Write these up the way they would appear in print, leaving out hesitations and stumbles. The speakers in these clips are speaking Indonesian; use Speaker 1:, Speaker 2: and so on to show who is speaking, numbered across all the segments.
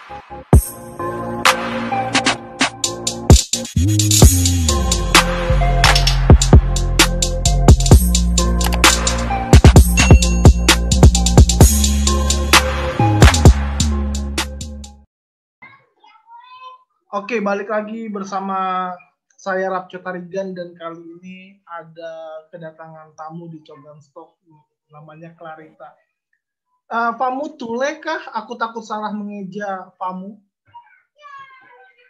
Speaker 1: Oke, balik lagi bersama saya Rapco Tarigan dan kali ini ada kedatangan tamu di Cogan Stock, namanya Clarita. Pamu Tule kah? Aku takut salah mengeja Pamu.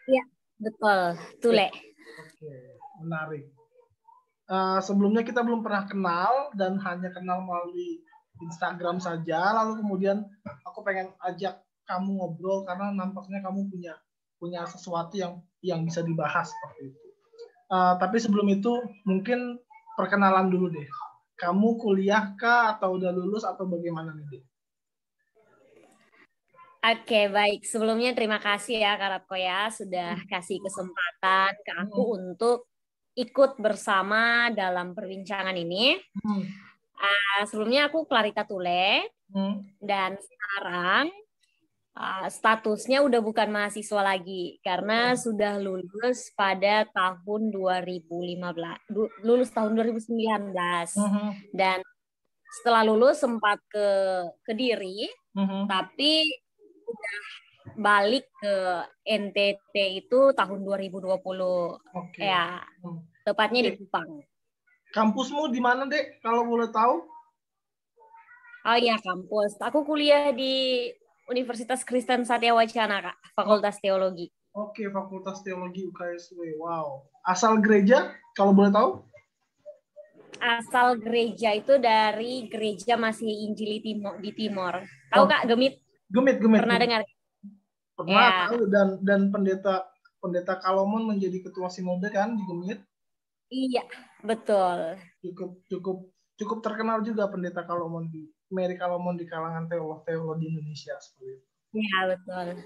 Speaker 2: Iya, betul, Tule.
Speaker 1: Oke, menarik. Sebelumnya kita belum pernah kenal dan hanya kenal melalui Instagram saja. Lalu kemudian aku pengen ajak kamu ngobrol karena nampaknya kamu punya sesuatu yang bisa dibahas seperti itu. Tapi sebelum itu mungkin perkenalan dulu deh. Kamu kuliah kah atau udah lulus atau bagaimana nih, Dek?
Speaker 2: Oke, baik. Sebelumnya terima kasih ya Kak Ratko ya sudah kasih kesempatan ke aku untuk ikut bersama dalam perbincangan ini. Sebelumnya aku Clarita Tule dan sekarang statusnya udah bukan mahasiswa lagi karena sudah lulus pada tahun 2015, lulus tahun 2019 dan setelah lulus sempat ke Kediri, tapi udah balik ke NTT itu tahun 2020. Ya, tepatnya di Kupang.
Speaker 1: Kampusmu di mana, Dek? Kalau boleh tahu?
Speaker 2: Oh iya, kampus. Aku kuliah di Universitas Kristen Satya Wacana, Kak. Fakultas Teologi.
Speaker 1: Oke, Fakultas Teologi UKSW. Wow. Asal gereja, kalau boleh tahu?
Speaker 2: Asal gereja itu dari Gereja Masih Injili di Timor. Tahu Kak, Gemit?
Speaker 1: Gemit.
Speaker 2: Pernah dengar?
Speaker 1: Pernah tahu dan pendeta Kalomon menjadi ketua sinode kan di Gemit?
Speaker 2: Iya, betul.
Speaker 1: Cukup terkenal juga pendeta Kalomon Mary Kalomon di kalangan teolog di Indonesia seperti itu.
Speaker 2: Iya, betul.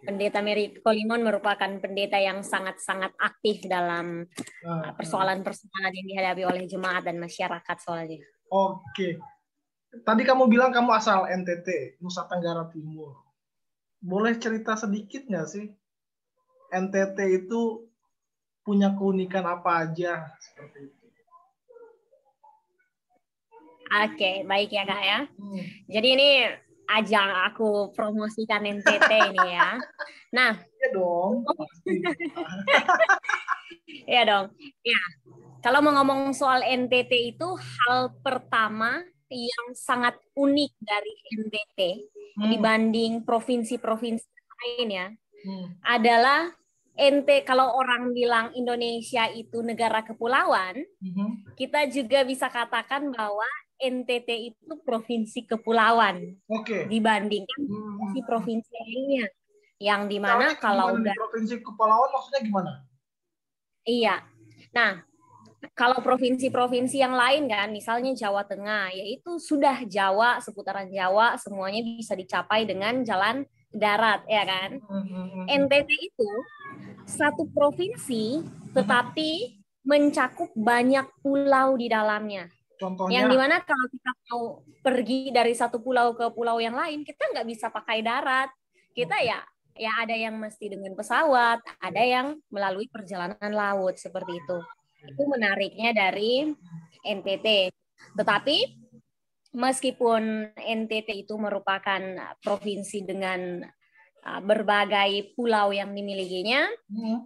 Speaker 2: Pendeta Mary Kalomon merupakan pendeta yang sangat-sangat aktif dalam persoalan-persoalan yang dihadapi oleh jemaat dan masyarakat soalnya.
Speaker 1: Oke. Tadi kamu bilang kamu asal NTT, Nusa Tenggara Timur. Boleh cerita sedikit nggak sih? NTT itu punya keunikan apa aja seperti itu?
Speaker 2: Oke, baik ya Kak ya. Jadi ini ajang aku promosikan NTT ini ya. Nah,
Speaker 1: iya dong.
Speaker 2: Iya dong. Ya, kalau mau ngomong soal NTT itu hal pertama yang sangat unik dari NTT dibanding provinsi-provinsi lain ya, adalah kalau orang bilang Indonesia itu negara kepulauan, kita juga bisa katakan bahwa NTT itu provinsi kepulauan dibandingkan provinsi lainnya, yang dimana kalau
Speaker 1: provinsi kepulauan maksudnya gimana?
Speaker 2: Iya, nah kalau provinsi-provinsi yang lain kan, misalnya Jawa Tengah, yaitu sudah Jawa, seputaran Jawa semuanya bisa dicapai dengan jalan darat, ya kan? NTT itu satu provinsi, tetapi mencakup banyak pulau di dalamnya.
Speaker 1: Contohnya?
Speaker 2: Yang dimana kalau kita mau pergi dari satu pulau ke pulau yang lain, kita nggak bisa pakai darat. Kita ya ada yang mesti dengan pesawat, ada yang melalui perjalanan laut seperti itu. Itu menariknya dari NTT. Tetapi meskipun NTT itu merupakan provinsi dengan berbagai pulau yang dimilikinya,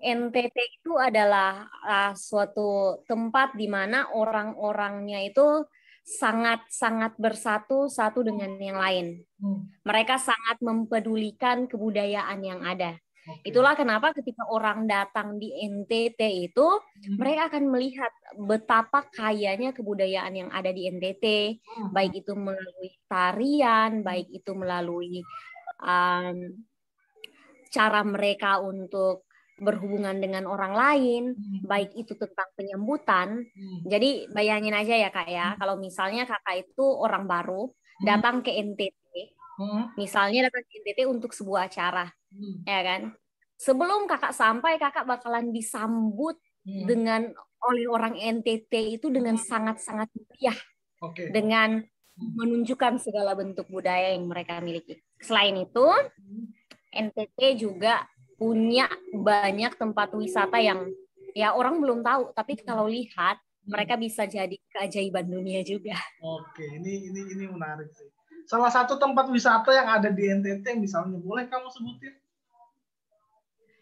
Speaker 2: NTT itu adalah suatu tempat di mana orang-orangnya itu sangat-sangat bersatu satu dengan yang lain. Mereka sangat mempedulikan kebudayaan yang ada. Itulah kenapa ketika orang datang di NTT itu, mereka akan melihat betapa kayanya kebudayaan yang ada di NTT, baik itu melalui tarian, baik itu melalui cara mereka untuk berhubungan dengan orang lain, baik itu tentang penyambutan. Jadi bayangin aja ya Kak ya, kalau misalnya Kakak itu orang baru datang ke NTT, misalnya datang ke NTT untuk sebuah acara, ya kan? Sebelum Kakak sampai, Kakak bakalan disambut dengan oleh orang NTT itu dengan sangat-sangat meriah, dengan menunjukkan segala bentuk budaya yang mereka miliki. Selain itu, NTT juga punya banyak tempat wisata yang ya orang belum tahu, tapi kalau lihat mereka bisa jadi keajaiban dunia juga.
Speaker 1: Oke, ini menarik sih. Salah satu tempat wisata yang ada di NTT misalnya, boleh kamu sebutin?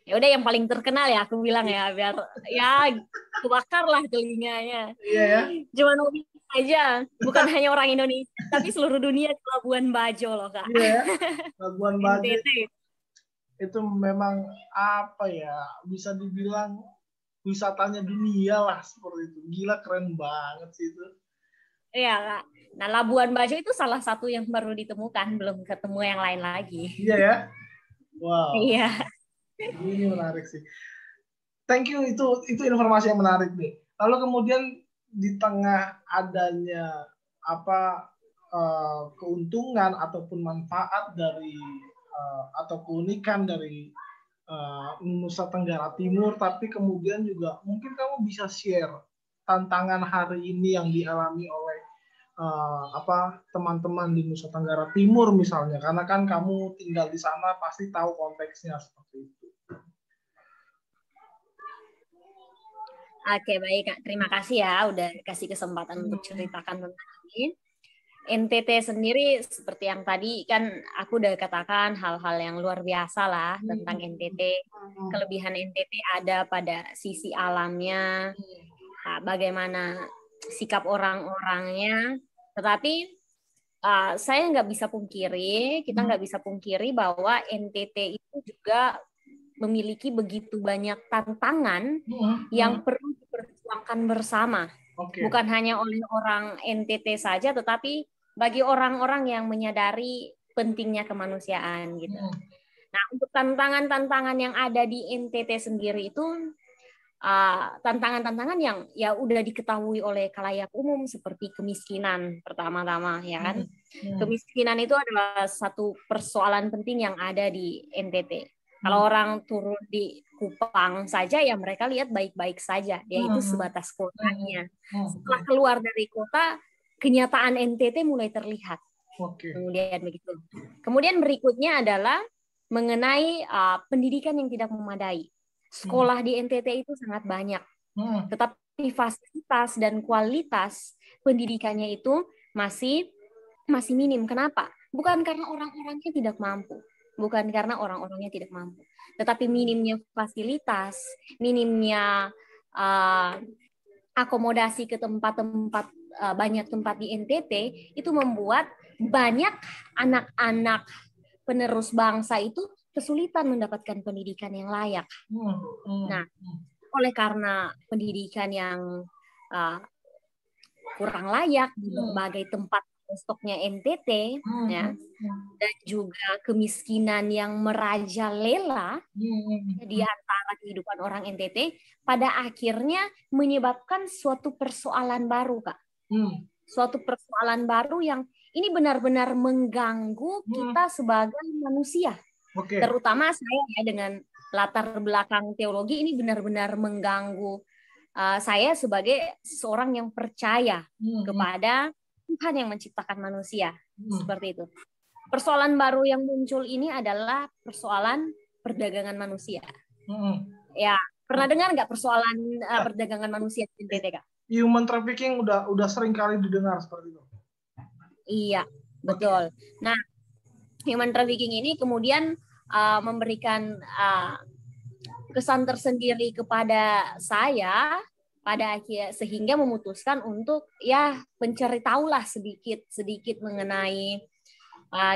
Speaker 2: Ya udah yang paling terkenal ya aku bilang ya, biar ya kebakar lah telinganya.
Speaker 1: Iya ya.
Speaker 2: Cuma Novi aja, bukan hanya orang Indonesia, tapi seluruh dunia ke Labuan Bajo loh Kak.
Speaker 1: Iya ya. Labuan Bajo
Speaker 2: NTT.
Speaker 1: itu memang apa ya, bisa dibilang wisatanya dunia lah seperti itu. Gila, keren banget sih itu.
Speaker 2: Iya Kak. Nah Labuan Bajo itu salah satu yang baru ditemukan, belum ketemu yang lain lagi.
Speaker 1: Iya ya. Wow.
Speaker 2: Iya.
Speaker 1: Ini menarik sih. Thank you, itu informasi yang menarik nih. Lalu kemudian di tengah adanya apa keuntungan ataupun manfaat dari atau keunikan dari Nusa Tenggara Timur, tapi kemudian juga mungkin kamu bisa share tantangan hari ini yang dialami oleh teman-teman di Nusa Tenggara Timur misalnya, karena kan kamu tinggal di sana pasti tahu konteksnya seperti itu.
Speaker 2: Oke, baik Kak. Terima kasih ya udah kasih kesempatan untuk ceritakan tentang ini. NTT sendiri seperti yang tadi kan aku udah katakan hal-hal yang luar biasa lah tentang NTT. Kelebihan NTT ada pada sisi alamnya, bagaimana sikap orang-orangnya. Tetapi saya nggak bisa pungkiri, kita nggak bisa pungkiri bahwa NTT itu juga memiliki begitu banyak tantangan yang perlu diperjuangkan bersama. Okay. Bukan hanya oleh orang NTT saja, tetapi bagi orang-orang yang menyadari pentingnya kemanusiaan gitu. Nah, untuk tantangan-tantangan yang ada di NTT sendiri itu tantangan-tantangan yang ya udah diketahui oleh khalayak umum, seperti kemiskinan pertama-tama ya kan. Kemiskinan itu adalah satu persoalan penting yang ada di NTT. Kalau orang turun di Kupang saja ya mereka lihat baik-baik saja, yaitu sebatas kotanya. Setelah keluar dari kota, kenyataan NTT mulai terlihat. Kemudian begitu. Kemudian berikutnya adalah mengenai pendidikan yang tidak memadai. Sekolah di NTT itu sangat banyak, tetapi fasilitas dan kualitas pendidikannya itu masih minim. Kenapa? Bukan karena orang-orangnya tidak mampu. Bukan karena orang-orangnya tidak mampu, tetapi minimnya fasilitas, minimnya akomodasi ke tempat-tempat, banyak tempat di NTT itu membuat banyak anak-anak penerus bangsa itu kesulitan mendapatkan pendidikan yang layak. Nah, oleh karena pendidikan yang kurang layak di berbagai tempat stoknya NTT ya, dan juga kemiskinan yang merajalela di antara kehidupan orang NTT, pada akhirnya menyebabkan suatu persoalan baru Kak. Suatu persoalan baru yang ini benar-benar mengganggu kita sebagai manusia. Terutama saya ya, dengan latar belakang teologi, ini benar-benar mengganggu saya sebagai seorang yang percaya kepada Tuhan yang menciptakan manusia. Seperti itu. Persoalan baru yang muncul ini adalah persoalan perdagangan manusia. Ya, pernah dengar nggak persoalan perdagangan manusia di NTT, Kak?
Speaker 1: Human trafficking udah sering kali didengar seperti itu.
Speaker 2: Iya, betul. Nah, human trafficking ini kemudian memberikan kesan tersendiri kepada saya pada akhir, sehingga memutuskan untuk ya mencari tahulah sedikit mengenai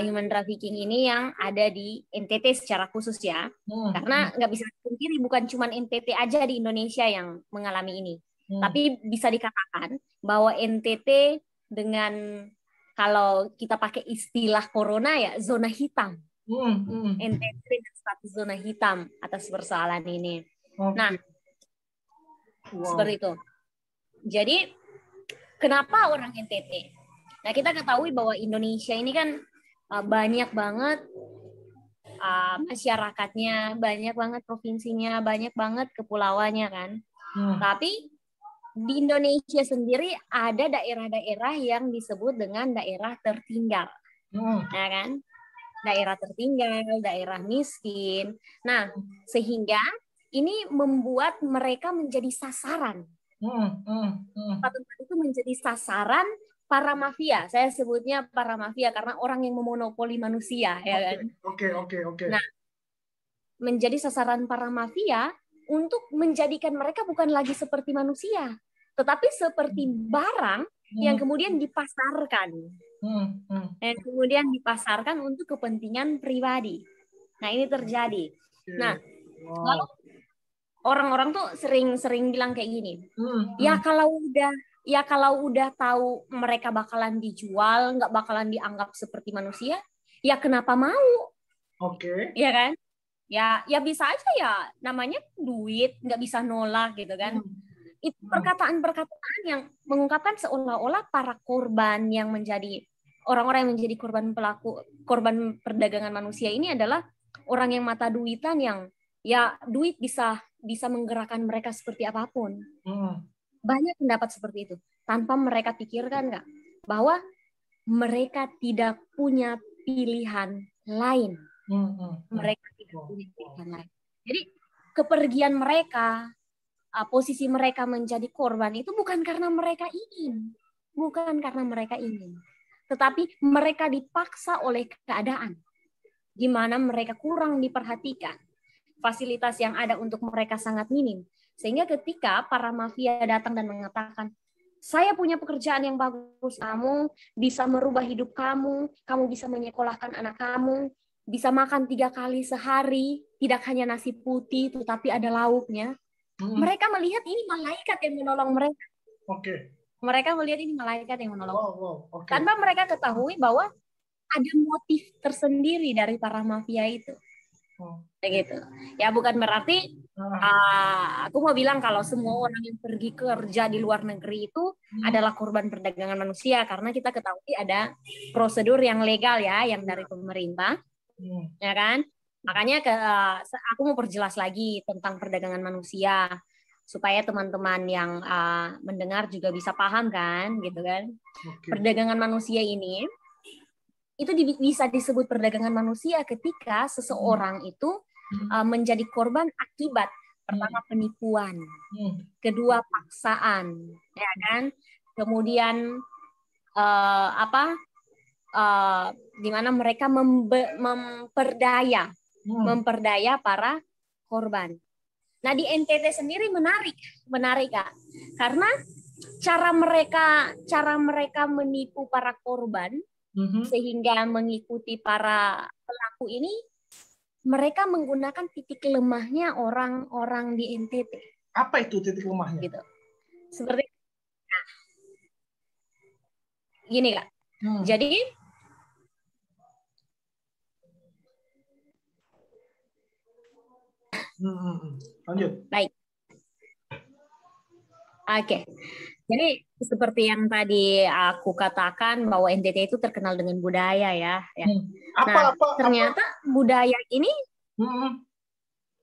Speaker 2: human trafficking ini yang ada di NTT secara khusus ya. Karena nggak bisa dipungkiri bukan cuma NTT aja di Indonesia yang mengalami ini. Tapi bisa dikatakan bahwa NTT dengan, kalau kita pakai istilah corona ya, zona hitam. NTT dengan status zona hitam atas persoalan ini. Nah, seperti itu. Jadi, kenapa orang NTT? Nah, kita ketahui bahwa Indonesia ini kan banyak banget masyarakatnya, banyak banget provinsinya, banyak banget kepulauannya kan. Tapi di Indonesia sendiri ada daerah-daerah yang disebut dengan daerah tertinggal, ya kan? daerah tertinggal, daerah miskin. Nah, sehingga ini membuat mereka menjadi sasaran. Tempat-tempat itu menjadi sasaran para mafia. Saya sebutnya para mafia karena orang yang memonopoli manusia, ya kan?
Speaker 1: Oke.
Speaker 2: Nah, menjadi sasaran para mafia untuk menjadikan mereka bukan lagi seperti manusia, tetapi seperti barang yang kemudian dipasarkan. Yang kemudian dipasarkan untuk kepentingan pribadi. Nah, ini terjadi. Nah, lalu orang-orang tuh sering bilang kayak gini. Ya kalau udah tahu mereka bakalan dijual, nggak bakalan dianggap seperti manusia, ya kenapa mau?
Speaker 1: Oke.
Speaker 2: Ya kan? Ya bisa aja ya, namanya duit, nggak bisa nolak gitu kan. Itu perkataan-perkataan yang mengungkapkan seolah-olah para korban yang menjadi orang-orang yang menjadi korban perdagangan manusia ini adalah orang yang mata duitan, yang ya duit bisa menggerakkan mereka seperti apapun. Banyak pendapat seperti itu tanpa mereka pikirkan nggak bahwa mereka tidak punya pilihan lain. Mereka tidak punya pilihan lain. Jadi kepergian mereka, posisi mereka menjadi korban itu bukan karena mereka ingin, tetapi mereka dipaksa oleh keadaan, di mana mereka kurang diperhatikan. Fasilitas yang ada untuk mereka sangat minim. Sehingga ketika para mafia datang dan mengatakan, saya punya pekerjaan yang bagus, kamu bisa merubah hidup kamu bisa menyekolahkan anak kamu, bisa makan 3 kali sehari, tidak hanya nasi putih, tetapi ada lauknya. Mereka melihat ini malaikat yang menolong mereka. Mereka melihat ini malaikat yang menolong. Tanpa mereka ketahui bahwa ada motif tersendiri dari para mafia itu. Begitu. Ya bukan berarti aku mau bilang kalau semua orang yang pergi kerja di luar negeri itu adalah korban perdagangan manusia, karena kita ketahui ada prosedur yang legal ya, yang dari pemerintah, ya kan? Makanya aku mau perjelas lagi tentang perdagangan manusia supaya teman-teman yang mendengar juga bisa paham kan, gitu kan? Perdagangan manusia ini itu bisa disebut perdagangan manusia ketika seseorang itu menjadi korban akibat pertama penipuan, kedua paksaan, ya kan, kemudian di mana mereka memperdaya para korban. Nah di NTT sendiri menarik Kak, karena cara mereka menipu para korban sehingga mengikuti para pelaku ini, mereka menggunakan titik lemahnya orang-orang di NTT.
Speaker 1: Apa itu titik lemahnya?
Speaker 2: Gitu. Seperti gini Kak. Jadi
Speaker 1: lanjut.
Speaker 2: Baik. Oke. Jadi seperti yang tadi aku katakan bahwa NTT itu terkenal dengan budaya ya. Ternyata budaya ini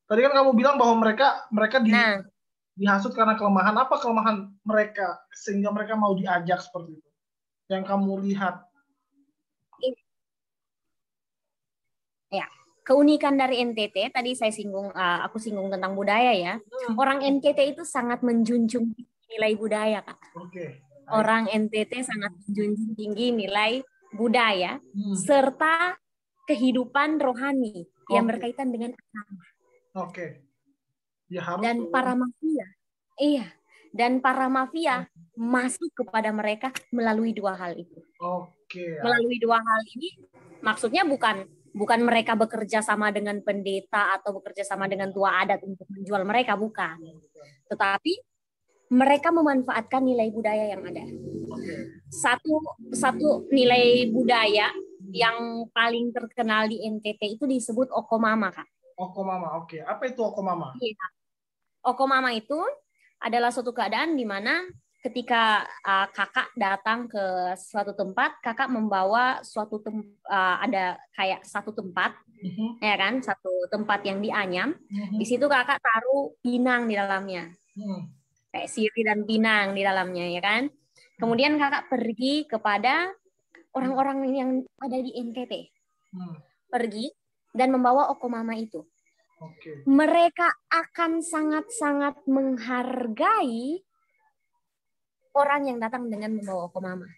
Speaker 1: tadi kan kamu bilang bahwa mereka dihasut karena kelemahan. Apa kelemahan mereka sehingga mereka mau diajak seperti itu? Yang kamu lihat?
Speaker 2: Ya, keunikan dari NTT tadi aku singgung tentang budaya ya. Orang NTT itu sangat menjunjung nilai budaya, Kak. Orang NTT sangat menjunjung tinggi nilai budaya serta kehidupan rohani yang berkaitan dengan agama.
Speaker 1: Ya, harus
Speaker 2: dan para mafia masuk kepada mereka melalui 2 hal itu. Melalui 2 hal ini maksudnya bukan mereka bekerja sama dengan pendeta atau bekerja sama dengan tua adat untuk menjual mereka, bukan. Tetapi mereka memanfaatkan nilai budaya yang ada. Satu nilai budaya yang paling terkenal di NTT itu disebut Okomama, Kak.
Speaker 1: Okomama, oke. Apa itu Okomama?
Speaker 2: Iya. Okomama itu adalah suatu keadaan di mana ketika kakak datang ke suatu tempat, kakak membawa ada kayak satu tempat, ya kan, satu tempat yang dianyam. Di situ kakak taruh pinang di dalamnya. Kayak sirih dan pinang di dalamnya, ya kan. Kemudian kakak pergi kepada orang-orang yang ada di NTT. pergi dan membawa Okomama itu.
Speaker 1: Oke.
Speaker 2: Mereka akan sangat-sangat menghargai orang yang datang dengan membawa Okomama.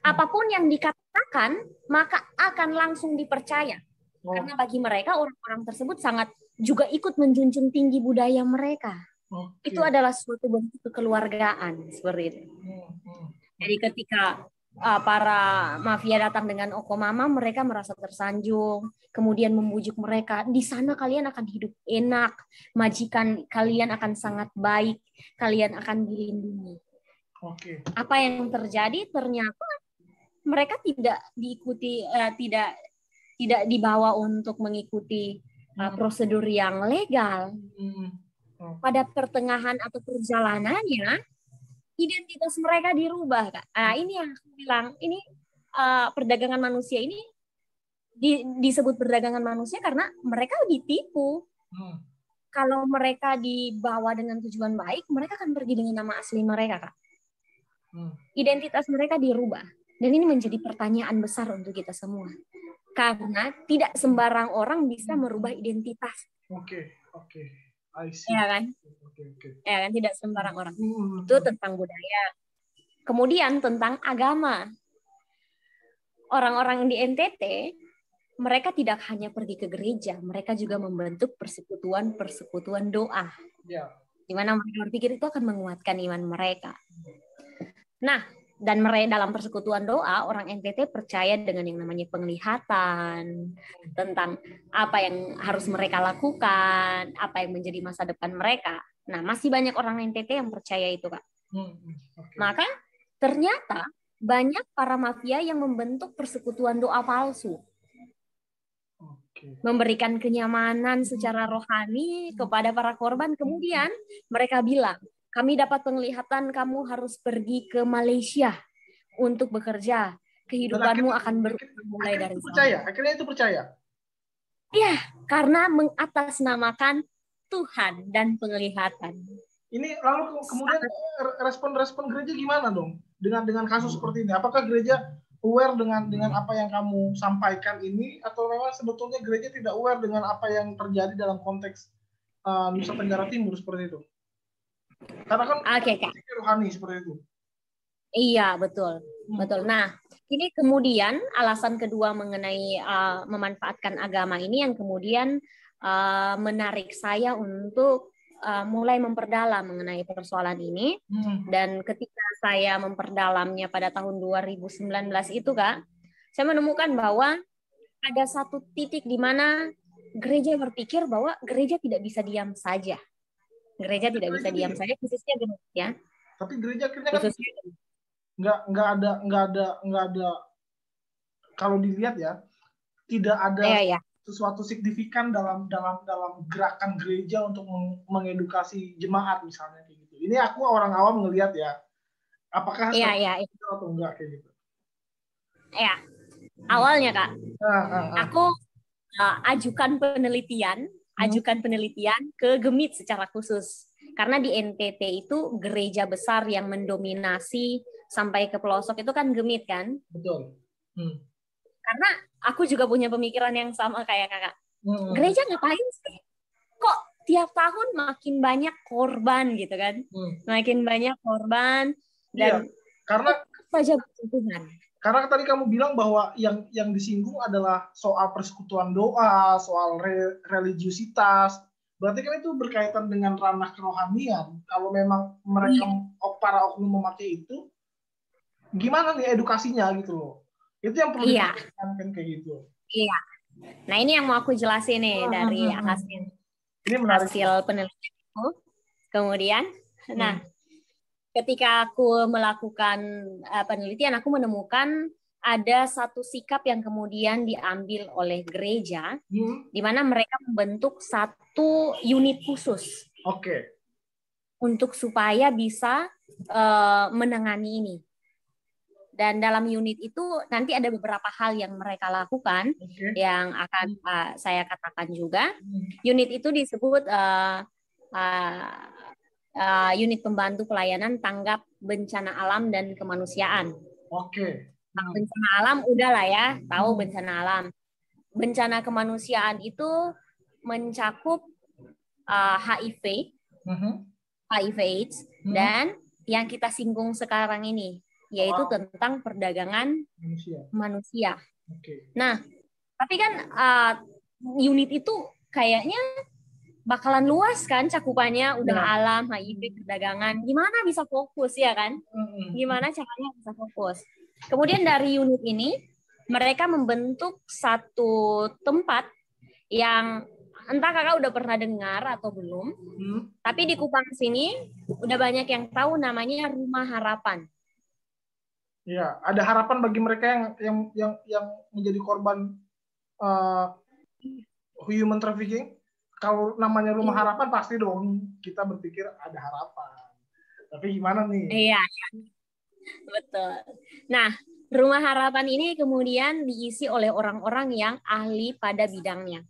Speaker 2: Apapun yang dikatakan, maka akan langsung dipercaya. Karena bagi mereka, orang-orang tersebut sangat juga ikut menjunjung tinggi budaya mereka. Itu adalah suatu bentuk kekeluargaan, seperti itu. Jadi ketika para mafia datang dengan Okomama, mereka merasa tersanjung, kemudian membujuk mereka, di sana kalian akan hidup enak, majikan kalian akan sangat baik, kalian akan dilindungi. Apa yang terjadi? Ternyata mereka tidak diikuti, tidak dibawa untuk mengikuti prosedur yang legal. Pada pertengahan atau perjalanannya, identitas mereka dirubah, Kak. Ini yang aku bilang, ini perdagangan manusia ini disebut perdagangan manusia karena mereka ditipu. Kalau mereka dibawa dengan tujuan baik, mereka akan pergi dengan nama asli mereka, Kak. Identitas mereka dirubah. Dan ini menjadi pertanyaan besar untuk kita semua. Karena tidak sembarang orang bisa merubah identitas.
Speaker 1: Oke.
Speaker 2: Ya kan? Ya kan, tidak sembarang orang. Itu tentang budaya. Kemudian tentang agama. Orang-orang di NTT, mereka tidak hanya pergi ke gereja, mereka juga membentuk persekutuan doa. Di mana mereka berpikir itu akan menguatkan iman mereka. Nah, dan mereka dalam persekutuan doa, orang NTT percaya dengan yang namanya penglihatan, tentang apa yang harus mereka lakukan, apa yang menjadi masa depan mereka. Nah, masih banyak orang NTT yang percaya itu, Kak. Maka ternyata banyak para mafia yang membentuk persekutuan doa palsu. Memberikan kenyamanan secara rohani kepada para korban. Kemudian mereka bilang, kami dapat penglihatan kamu harus pergi ke Malaysia untuk bekerja. Kehidupanmu akan berubah mulai dari sana.
Speaker 1: Akhirnya itu percaya?
Speaker 2: Iya, karena mengatasnamakan Tuhan dan penglihatan.
Speaker 1: Ini lalu kemudian respon gereja gimana dong dengan kasus seperti ini? Apakah gereja aware dengan apa yang kamu sampaikan ini, atau memang sebetulnya gereja tidak aware dengan apa yang terjadi dalam konteks Nusa Tenggara Timur seperti itu? Karena kan rohani seperti itu.
Speaker 2: Iya, betul. Betul. Nah, ini kemudian alasan kedua mengenai memanfaatkan agama ini yang kemudian menarik saya untuk mulai memperdalam mengenai persoalan ini. Dan ketika saya memperdalamnya pada tahun 2019 itu, Kak, saya menemukan bahwa ada satu titik di mana gereja berpikir bahwa gereja tidak bisa diam saja. Gereja tidak bisa diam saja, khususnya gereja.
Speaker 1: Tapi gereja akhirnya kan nggak ada kalau dilihat ya, tidak ada sesuatu signifikan dalam gerakan gereja untuk mengedukasi jemaat misalnya kayak gitu. Ini aku orang awam ngelihat ya. Apakah itu atau enggak kayak gitu?
Speaker 2: Ya, awalnya, Kak, aku ajukan penelitian ke Gemit secara khusus. Karena di NTT itu gereja besar yang mendominasi sampai ke pelosok itu kan Gemit kan?
Speaker 1: Betul.
Speaker 2: Karena aku juga punya pemikiran yang sama kayak Kakak. Gereja ngapain sih? Kok tiap tahun makin banyak korban gitu kan? Makin banyak korban dan
Speaker 1: karena
Speaker 2: saja Tuhan.
Speaker 1: Karena tadi kamu bilang bahwa yang disinggung adalah soal persekutuan doa, soal religiusitas. Berarti kan itu berkaitan dengan ranah kerohanian. Kalau memang mereka para oknum memakai itu, gimana nih edukasinya gitu loh? Itu yang perlu diperhatikan kan kayak gitu.
Speaker 2: Iya. Nah, ini yang mau aku jelasin nih dari hasil penelitianku. Kemudian, ketika aku melakukan penelitian, aku menemukan ada satu sikap yang kemudian diambil oleh gereja, di mana mereka membentuk satu unit khusus, untuk supaya bisa menangani ini. Dan dalam unit itu nanti ada beberapa hal yang mereka lakukan, yang akan saya katakan juga. Unit itu disebut unit pembantu pelayanan tanggap bencana alam dan kemanusiaan. Bencana alam udahlah ya, tahu bencana alam. bencana kemanusiaan itu mencakup HIV, HIV/AIDS, dan yang kita singgung sekarang ini, yaitu tentang perdagangan manusia. Nah, tapi kan unit itu kayaknya bakalan luas kan cakupannya, udah alam, HIV, perdagangan. Gimana bisa fokus ya kan? Gimana caranya bisa fokus? Kemudian dari unit ini mereka membentuk satu tempat yang entah kakak udah pernah dengar atau belum, tapi di Kupang sini udah banyak yang tahu namanya Rumah Harapan.
Speaker 1: Ya, ada harapan bagi mereka yang menjadi korban human trafficking. Kalau namanya Rumah Harapan pasti dong kita berpikir ada harapan. Tapi gimana nih?
Speaker 2: Iya, betul. Nah, Rumah Harapan ini kemudian diisi oleh orang-orang yang ahli pada bidangnya.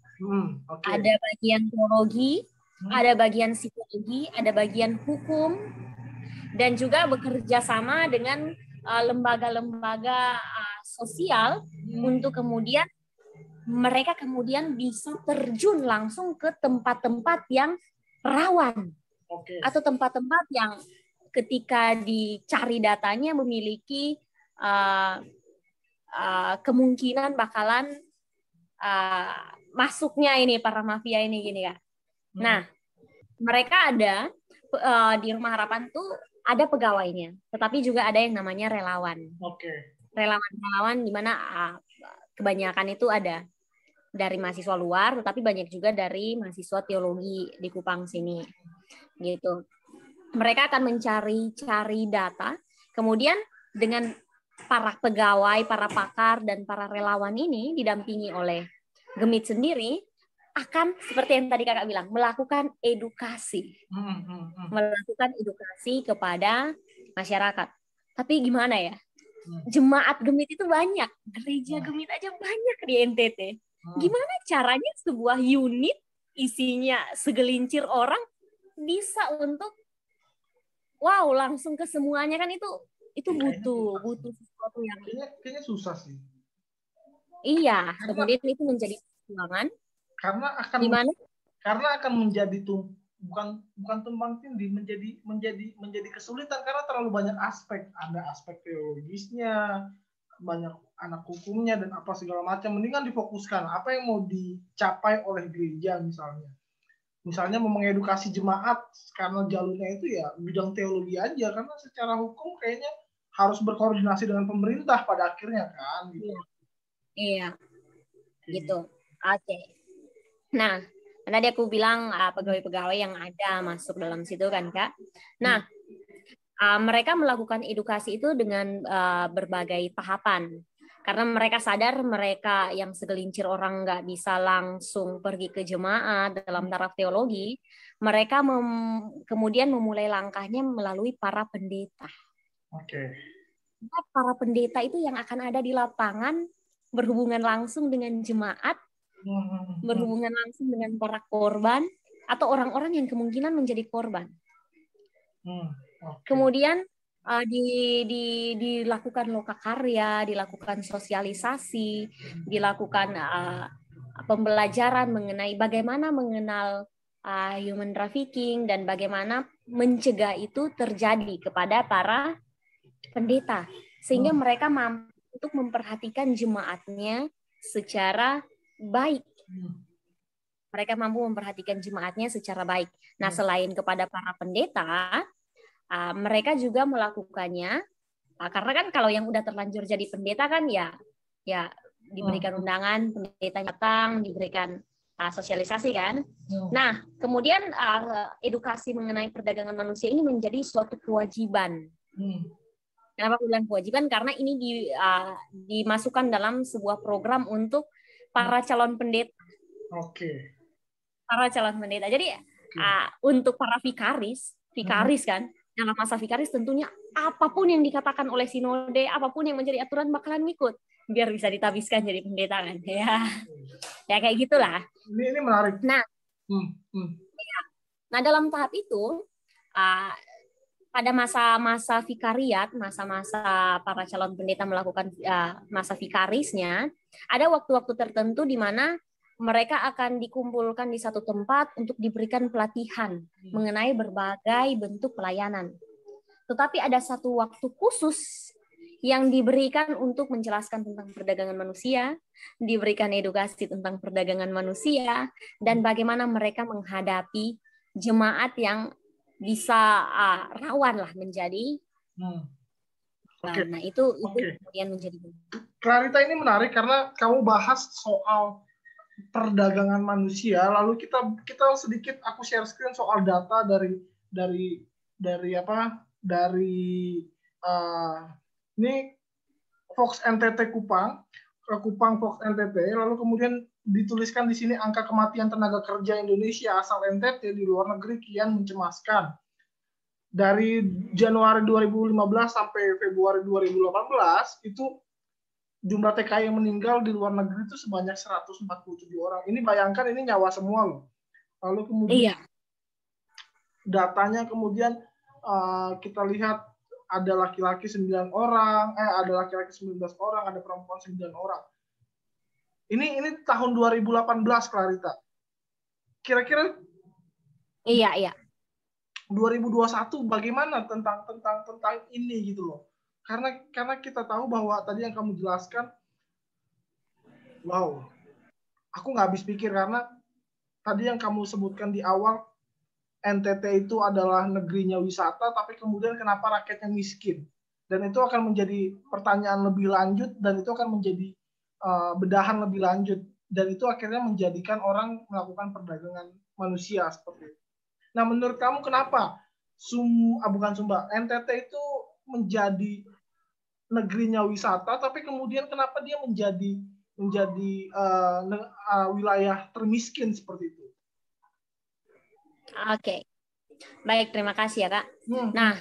Speaker 2: Ada bagian teologi, ada bagian psikologi, ada bagian hukum, dan juga bekerja sama dengan lembaga-lembaga sosial untuk kemudian mereka kemudian bisa terjun langsung ke tempat-tempat yang rawan atau tempat-tempat yang ketika dicari datanya memiliki kemungkinan bakalan masuknya ini para mafia ini gini Kak. Nah, mereka ada di Rumah Harapan tuh ada pegawainya, tetapi juga ada yang namanya relawan. Relawan-relawan di mana kebanyakan itu ada dari mahasiswa luar, tetapi banyak juga dari mahasiswa teologi di Kupang sini. Gitu. Mereka akan mencari data, kemudian dengan para pegawai, para pakar, dan para relawan ini didampingi oleh Gemit sendiri akan seperti yang tadi kakak bilang melakukan edukasi, melakukan edukasi kepada masyarakat. Tapi gimana ya? Jemaat Gemit itu banyak, gereja Gemit aja banyak di NTT. Gimana caranya sebuah unit isinya segelincir orang bisa untuk langsung ke semuanya kan itu butuh sesuatu yang
Speaker 1: kayaknya susah sih.
Speaker 2: Iya, kemudian itu menjadi perjuangan.
Speaker 1: Karena akan menjadi bukan tumpang tindih, menjadi kesulitan karena terlalu banyak aspek. Ada aspek teologisnya, banyak anak hukumnya dan apa segala macam. Mendingan difokuskan apa yang mau dicapai oleh gereja misalnya mau mengedukasi jemaat karena jalurnya itu ya bidang teologi aja, karena secara hukum kayaknya harus berkoordinasi dengan pemerintah pada akhirnya kan gitu.
Speaker 2: Iya. Gitu. Oke. Nah, tadi aku bilang pegawai-pegawai yang ada masuk dalam situ kan, Kak. Nah, mereka melakukan edukasi itu dengan berbagai tahapan. Karena mereka sadar mereka yang segelintir orang nggak bisa langsung pergi ke jemaat dalam taraf teologi, mereka kemudian memulai langkahnya melalui para pendeta. Para pendeta itu yang akan ada di lapangan, berhubungan langsung dengan jemaat, berhubungan langsung dengan para korban, atau orang-orang yang kemungkinan menjadi korban. Kemudian dilakukan lokakarya, dilakukan sosialisasi, dilakukan pembelajaran mengenai bagaimana mengenal human trafficking dan bagaimana mencegah itu terjadi kepada para pendeta, sehingga mereka mampu untuk memperhatikan jemaatnya secara baik. Mereka mampu memperhatikan jemaatnya secara baik. Nah, selain kepada para pendeta, mereka juga melakukannya karena kan kalau yang udah terlanjur jadi pendeta kan ya diberikan undangan, pendeta datang, diberikan sosialisasi kan. Nah, kemudian edukasi mengenai perdagangan manusia ini menjadi suatu kewajiban. Kenapa aku bilang kewajiban? Karena ini dimasukkan dalam sebuah program untuk para calon pendeta. Para calon pendeta. Jadi untuk para vikaris kan, dalam masa vikaris tentunya apapun yang dikatakan oleh sinode, apapun yang menjadi aturan bakalan ngikut biar bisa ditabiskan jadi pendeta kan. Ya kayak gitulah.
Speaker 1: Ini menarik.
Speaker 2: Nah, nah dalam tahap itu pada masa-masa vikariat, masa-masa para calon pendeta melakukan masa vikarisnya, ada waktu-waktu tertentu di mana mereka akan dikumpulkan di satu tempat untuk diberikan pelatihan mengenai berbagai bentuk pelayanan. Tetapi ada satu waktu khusus yang diberikan untuk menjelaskan tentang perdagangan manusia, diberikan edukasi tentang perdagangan manusia, dan bagaimana mereka menghadapi jemaat yang bisa rawan lah menjadi. Nah, itu kemudian menjadi.
Speaker 1: Clarita, ini menarik karena kamu bahas soal perdagangan manusia, lalu kita sedikit aku share screen soal data dari ini Fox NTT Kupang Fox NTT, lalu kemudian dituliskan di sini angka kematian tenaga kerja Indonesia asal NTT di luar negeri kian mencemaskan. Dari Januari 2015 sampai Februari 2018 itu jumlah TKI yang meninggal di luar negeri itu sebanyak 147 orang. Ini bayangkan, ini nyawa semua loh. Lalu kemudian datanya kemudian kita lihat ada laki-laki 9 orang, ada laki-laki 19 orang, ada perempuan 9 orang. Ini tahun 2018, Clarita. Kira-kira
Speaker 2: Iya.
Speaker 1: 2021 bagaimana tentang ini gitu loh. Karena kita tahu bahwa tadi yang kamu jelaskan, wow, aku nggak habis pikir karena tadi yang kamu sebutkan di awal, NTT itu adalah negerinya wisata, tapi kemudian kenapa rakyatnya miskin? Dan itu akan menjadi pertanyaan lebih lanjut, dan itu akan menjadi bedahan lebih lanjut, dan itu akhirnya menjadikan orang melakukan perdagangan manusia seperti itu. Nah, menurut kamu kenapa NTT itu menjadi negerinya wisata, tapi kemudian kenapa dia menjadi wilayah termiskin seperti itu?
Speaker 2: Oke. Baik, terima kasih ya, Kak. Nah,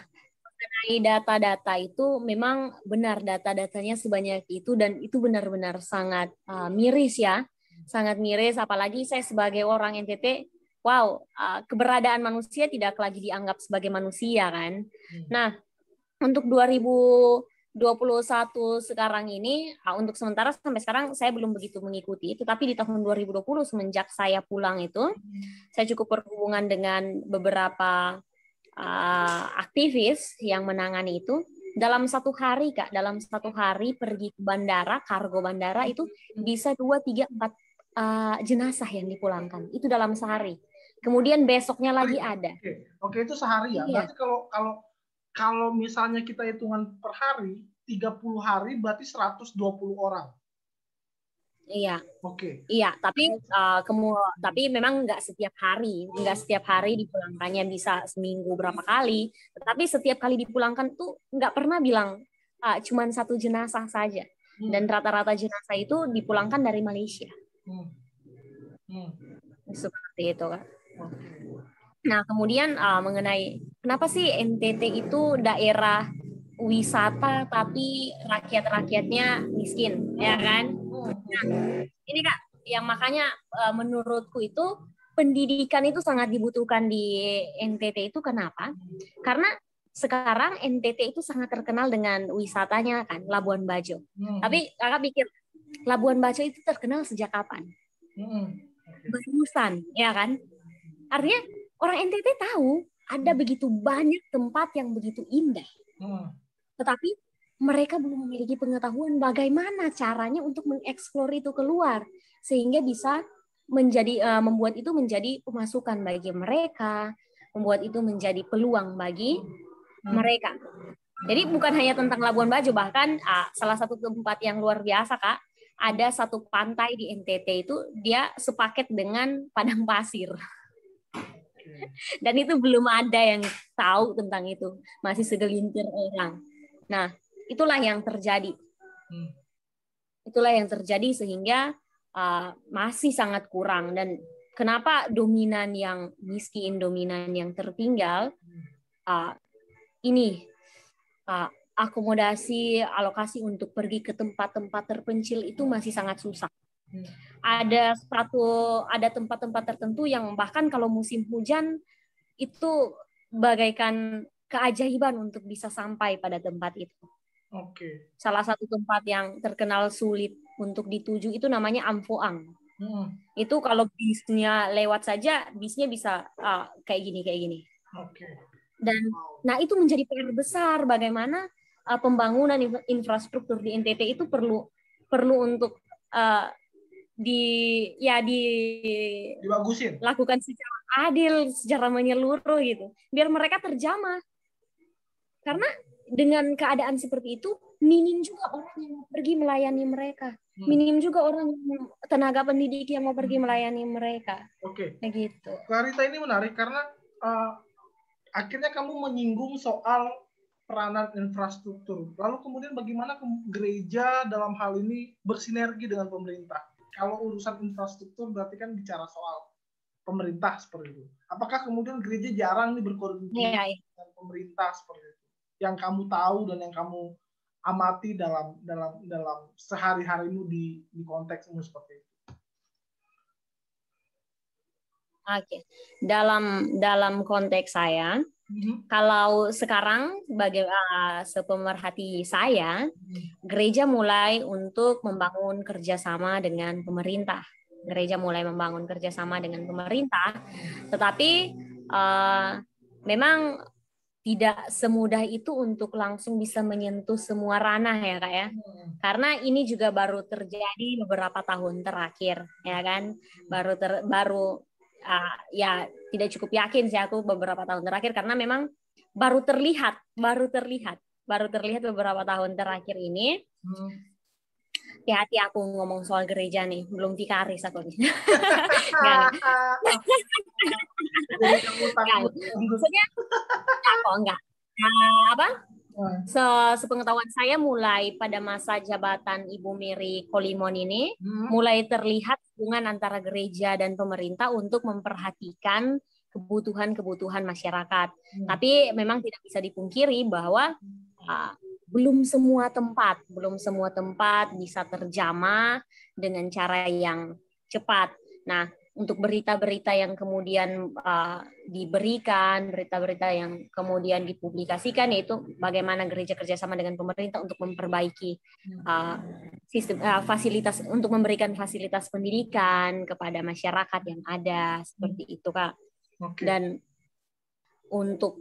Speaker 2: mengenai data-data itu memang benar, data-datanya sebanyak itu, dan itu benar-benar sangat miris ya. Sangat miris, apalagi saya sebagai orang NTT, wow, keberadaan manusia tidak lagi dianggap sebagai manusia kan. Nah, untuk 2021 sekarang ini, untuk sementara sampai sekarang saya belum begitu mengikuti, tetapi di tahun 2020 semenjak saya pulang itu, saya cukup berhubungan dengan beberapa aktivis yang menangani itu. Dalam satu hari, Kak, pergi ke bandara, kargo bandara itu bisa 2, 3, 4 jenazah yang dipulangkan. Itu dalam sehari. Kemudian besoknya lagi ada.
Speaker 1: Oke, itu sehari ya. Berarti kalau misalnya kita hitungan per hari, 30 hari berarti 120 orang.
Speaker 2: Iya.
Speaker 1: Oke.
Speaker 2: Iya, tapi memang nggak setiap hari dipulangkannya, bisa seminggu berapa kali. Tetapi setiap kali dipulangkan tuh nggak pernah bilang cuma 1 jenazah saja. Dan rata-rata jenazah itu dipulangkan dari Malaysia. Seperti itu, Kak. Nah, kemudian mengenai kenapa sih NTT itu daerah wisata tapi rakyat-rakyatnya miskin, ya kan? Nah, ini Kak, yang makanya menurutku itu pendidikan itu sangat dibutuhkan di NTT itu. Kenapa? Karena sekarang NTT itu sangat terkenal dengan wisatanya kan, Labuan Bajo. Tapi Kakak pikir Labuan Bajo itu terkenal sejak kapan? Barusan, ya kan? Artinya orang NTT tahu ada begitu banyak tempat yang begitu indah. Tetapi mereka belum memiliki pengetahuan bagaimana caranya untuk mengeksplor itu keluar, sehingga bisa membuat itu menjadi pemasukan bagi mereka, membuat itu menjadi peluang bagi mereka. Jadi bukan hanya tentang Labuan Bajo, bahkan salah satu tempat yang luar biasa, Kak, ada satu pantai di NTT itu dia sepaket dengan padang pasir. Dan itu belum ada yang tahu tentang itu, masih segelintir orang. Nah, itulah yang terjadi. Itulah yang terjadi sehingga masih sangat kurang. Dan kenapa dominan yang miskin, dominan yang tertinggal, ini akomodasi, alokasi untuk pergi ke tempat-tempat terpencil itu masih sangat susah. Ada tempat-tempat tertentu yang bahkan kalau musim hujan itu bagaikan keajaiban untuk bisa sampai pada tempat itu.
Speaker 1: Oke.
Speaker 2: Salah satu tempat yang terkenal sulit untuk dituju itu namanya Amphoang. Itu kalau bisnya lewat saja, bisnya bisa kayak gini.
Speaker 1: Oke.
Speaker 2: Dan nah itu menjadi PR besar, bagaimana pembangunan infrastruktur di NTT itu perlu untuk
Speaker 1: dibagusin,
Speaker 2: lakukan secara adil, secara menyeluruh gitu, biar mereka terjamah. Karena dengan keadaan seperti itu, minim juga orang yang mau pergi melayani mereka. Minim juga orang tenaga pendidik yang mau pergi melayani mereka.
Speaker 1: Oke.
Speaker 2: Begitu.
Speaker 1: Clarita ini menarik karena akhirnya kamu menyinggung soal peranan infrastruktur. Lalu kemudian bagaimana gereja dalam hal ini bersinergi dengan pemerintah? Kalau urusan infrastruktur berarti kan bicara soal pemerintah seperti itu. Apakah kemudian gereja jarang nih berkoordinasi dengan pemerintah seperti itu? Yang kamu tahu dan yang kamu amati dalam sehari-harimu di konteksmu seperti itu.
Speaker 2: Oke. Dalam konteks saya, kalau sekarang sebagai sepemerhati saya, gereja mulai untuk membangun kerjasama dengan pemerintah. Tetapi memang tidak semudah itu untuk langsung bisa menyentuh semua ranah ya Kak ya. Karena ini juga baru terjadi beberapa tahun terakhir ya kan. Baru ya tidak cukup yakin sih aku beberapa tahun terakhir, karena memang baru terlihat beberapa tahun terakhir ini. Hati-hati aku ngomong soal gereja nih, belum vikaris aku nih. Maksudnya enggak. Sepengetahuan saya mulai pada masa jabatan Ibu Mary Kolimon ini mulai terlihat hubungan antara gereja dan pemerintah untuk memperhatikan kebutuhan masyarakat. Tapi memang tidak bisa dipungkiri bahwa belum semua tempat bisa terjamah dengan cara yang cepat. Nah, untuk berita-berita yang kemudian diberikan, berita-berita yang kemudian dipublikasikan, yaitu bagaimana gereja kerjasama dengan pemerintah untuk memperbaiki sistem fasilitas, untuk memberikan fasilitas pendidikan kepada masyarakat yang ada, seperti itu Kak. Dan untuk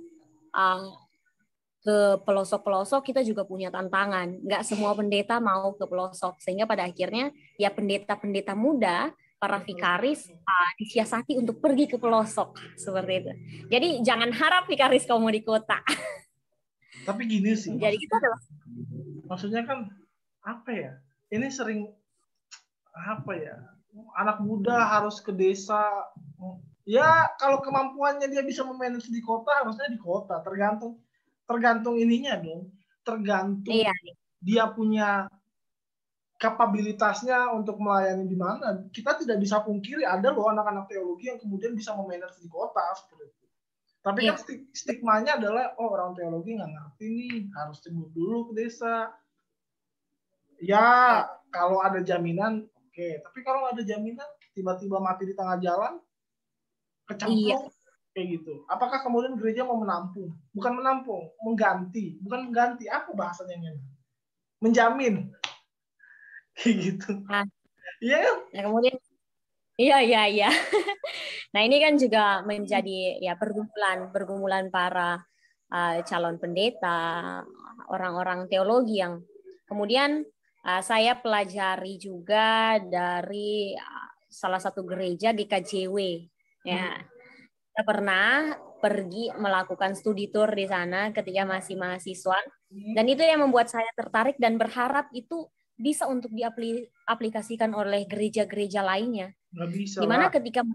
Speaker 2: ke pelosok-pelosok kita juga punya tantangan. Nggak semua pendeta mau ke pelosok, sehingga pada akhirnya ya pendeta-pendeta muda, para vikaris disiasati untuk pergi ke pelosok seperti itu. Jadi jangan harap vikaris kamu di kota.
Speaker 1: Tapi gini sih.
Speaker 2: Jadi kita
Speaker 1: maksudnya kan apa ya? Ini sering anak muda harus ke desa. Ya kalau kemampuannya dia bisa memanage di kota, harusnya di kota. Tergantung ininya dong. Tergantung dia punya kapabilitasnya untuk melayani di mana. Kita tidak bisa pungkiri ada loh anak-anak teologi yang kemudian bisa memanage di kota seperti itu. Tapi kan stigmanya adalah orang teologi nggak ngerti nih, harus jemput dulu ke desa. Ya kalau ada jaminan oke. Tapi kalau nggak ada jaminan, tiba-tiba mati di tengah jalan, kecemplung kayak gitu. Apakah kemudian gereja mau menampung? Bukan menampung, mengganti. Bukan mengganti, apa bahasanya ini? Menjamin. Kayak gitu.
Speaker 2: Iya. Nah, kemudian iya. Nah, ini kan juga menjadi ya pergumulan para calon pendeta, orang-orang teologi yang kemudian saya pelajari juga dari salah satu gereja GKJW. Ya. Saya pernah pergi melakukan studi tour di sana ketika masih mahasiswa, dan itu yang membuat saya tertarik dan berharap itu bisa untuk diaplikasikan oleh gereja-gereja lainnya. Dimana ketika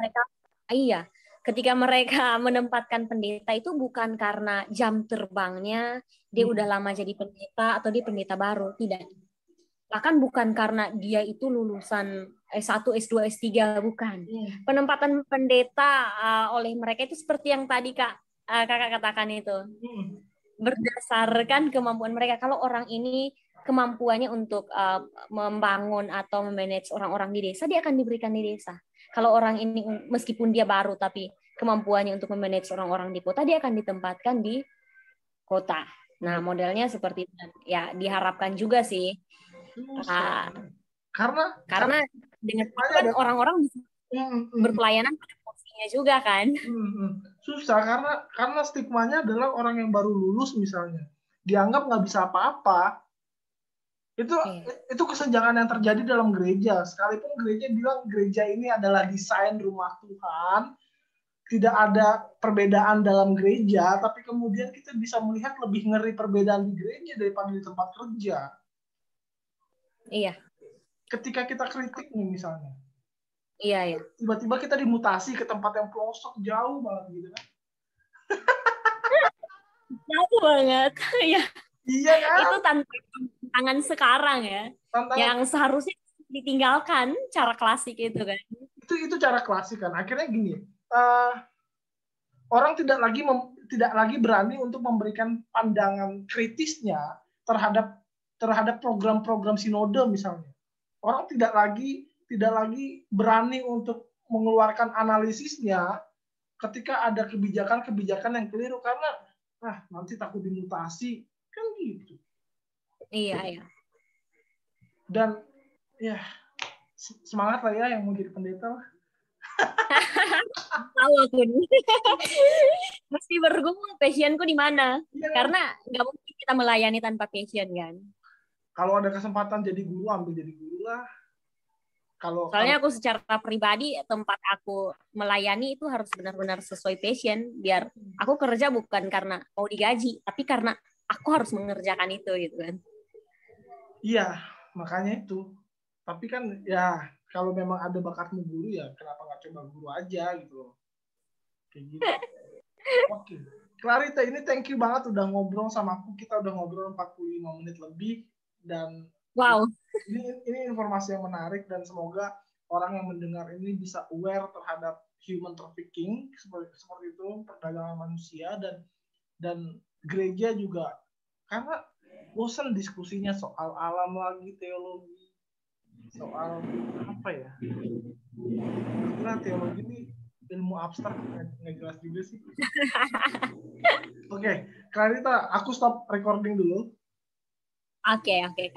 Speaker 2: mereka menempatkan pendeta itu bukan karena jam terbangnya, dia udah lama jadi pendeta atau dia pendeta baru, tidak. Bahkan bukan karena dia itu lulusan S1, S2, S3, bukan. Penempatan pendeta oleh mereka itu seperti yang tadi kakak katakan itu. Berdasarkan kemampuan mereka. Kalau orang ini kemampuannya untuk membangun atau memanage orang-orang di desa, dia akan diberikan di desa. Kalau orang ini meskipun dia baru tapi kemampuannya untuk memanage orang-orang di kota, dia akan ditempatkan di kota. Nah, modelnya seperti itu. Ya, diharapkan juga sih. Karena dengan itu kan orang-orang bisa berpelayanan pada porsinya juga kan.
Speaker 1: Susah karena stigmanya adalah orang yang baru lulus misalnya dianggap nggak bisa apa-apa. Itu kesenjangan yang terjadi dalam gereja. Sekalipun gereja bilang gereja ini adalah desain rumah Tuhan, tidak ada perbedaan dalam gereja, tapi kemudian kita bisa melihat lebih ngeri perbedaan di gereja daripada di tempat kerja.
Speaker 2: Iya.
Speaker 1: Ketika kita kritik nih misalnya.
Speaker 2: Iya.
Speaker 1: Tiba-tiba kita dimutasi ke tempat yang pelosok jauh banget gitu kan.
Speaker 2: Jauh banget. Ya.
Speaker 1: Iya kan?
Speaker 2: Itu tantangan sekarang ya. Yang seharusnya ditinggalkan cara klasik itu kan.
Speaker 1: Itu cara klasik kan. Akhirnya gini, orang tidak lagi berani untuk memberikan pandangan kritisnya terhadap program-program sinode misalnya. Orang tidak lagi berani untuk mengeluarkan analisisnya ketika ada kebijakan-kebijakan yang keliru karena nanti takut dimutasi kan gitu.
Speaker 2: Iya.
Speaker 1: Dan ya semangat lah ya yang mau jadi pendeta lah.
Speaker 2: Tahu aku nih. Mesti bergumul passionku di mana. Ya. Karena nggak mungkin kita melayani tanpa passion kan.
Speaker 1: Kalau ada kesempatan jadi guru, ambil jadi guru lah.
Speaker 2: Soalnya aku secara pribadi tempat aku melayani itu harus benar-benar sesuai passion. Biar aku kerja bukan karena mau digaji, tapi karena aku harus mengerjakan itu gitu kan.
Speaker 1: Iya, makanya itu. Tapi kan ya kalau memang ada bakatmu guru ya kenapa nggak coba guru aja gitu loh. Kayak gitu. Oke. Clarita, ini thank you banget udah ngobrol sama aku. Kita udah ngobrol 45 menit lebih dan
Speaker 2: wow.
Speaker 1: Ini informasi yang menarik dan semoga orang yang mendengar ini bisa aware terhadap human trafficking seperti itu, perdagangan manusia dan gereja juga karena bosan diskusinya soal alam lagi, teologi, soal apa ya? Karena teologi ini ilmu abstrak nggak jelas juga sih. Oke, Clarita, aku stop recording dulu.
Speaker 2: Oke.